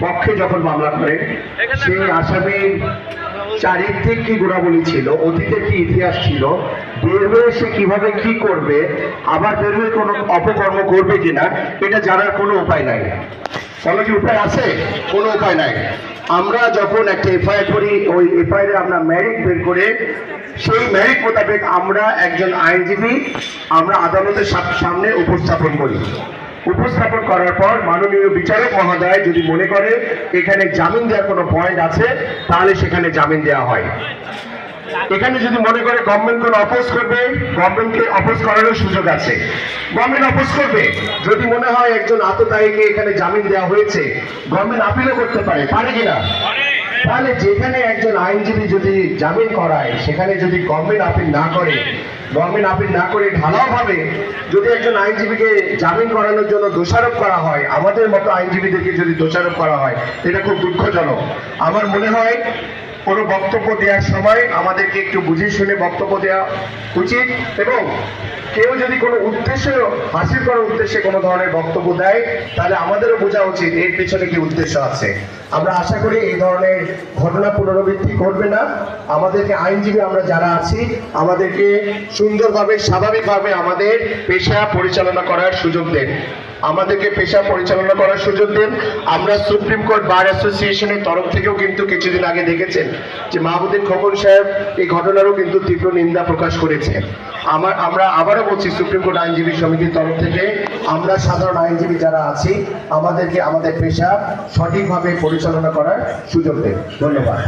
পক্ষে যখন মামলা করে সেই আসামির চারিত্রিক কি গুণাবলী ছিল, অতীতের কি ইতিহাস ছিল, বের হয়ে সে কিভাবে কি করবে, আবার বের হয়ে কোনো অপকর্ম করবে কিনা, এটা জানার কোনো উপায় নাই। কোনো কি উপায় আছে? কোনো উপায় নাই। আমরা যখন একটা এফআইআর করি, ওই এফআইআরে আমরা মেরিট বের করে সেই মেরিট মোতাবেক আমরা একজন আইনজীবী আমরা আদালতের সামনে উপস্থাপন করি। উপস্থাপন করার পর মাননীয় বিচারক মহোদয় যদি মনে করে এখানে জামিন দেওয়ার কোনো পয়েন্ট আছে, তাহলে সেখানে জামিন দেওয়া হয়। এখানে যদি মনে করে গভর্নমেন্ট কোন অপোজ করবে, গভর্নমেন্টকে অপোজ করারও সুযোগ আছে, গভর্নমেন্ট অপোজ করবে। যদি মনে হয় একজন আততায়ীকে এখানে জামিন দেওয়া হয়েছে, গভর্নমেন্ট আপিলও করতে পারে, পারে কিনা? তাহলে যেখানে একজন আইনজীবী যদি জামিন করায়, সেখানে যদি গভর্নমেন্ট আপিল না করে, গভর্নমেন্ট আপিল না করে ঢালাও ভাবে যদি একজন আইনজীবীকে জামিন করানোর জন্য দোষারোপ করা হয়, আমাদের মতো আইনজীবীদেরকে যদি দোষারোপ করা হয়, এটা খুব দুঃখজনক। আমার মনে হয় কোনো বক্তব্য দেওয়ার সময় আমাদেরকে একটু বুঝে শুনে বক্তব্য দেওয়া উচিত, এবং কেউ যদি কোনো উদ্দেশ্য হাসিল করার উদ্দেশ্যে কোনো ধরনের বক্তব্য দেয়, তাহলে আমাদেরও বোঝা উচিত এর পিছনে কি উদ্দেশ্য আছে। আমরা আশা করি এই ধরনের ঘটনা পুনরাবৃত্তি করবে না। আমাদেরকে আইনজীবী আমরা যারা আছি, আমাদেরকে সুন্দরভাবে স্বাভাবিকভাবে আমাদের পেশা পরিচালনা করার সুযোগ দেন, আমাদেরকে পেশা পরিচালনা করার সুযোগ দেন। আমরা সুপ্রিম কোর্ট বার অ্যাসোসিয়েশনের তরফ থেকেও কিন্তু কিছুদিন আগে দেখেছেন যে মাহবুবুদ্দিন খোকন সাহেব এই ঘটনারও কিন্তু তীব্র নিন্দা প্রকাশ করেছে। আমরা আবারও বলছি, সুপ্রিম কোর্ট আইনজীবী সমিতির তরফ থেকে আমরা সাধারণ আইনজীবী যারা আছি, আমাদেরকে আমাদের পেশা সঠিকভাবে পরিচালনা করার সুযোগ দেন। ধন্যবাদ।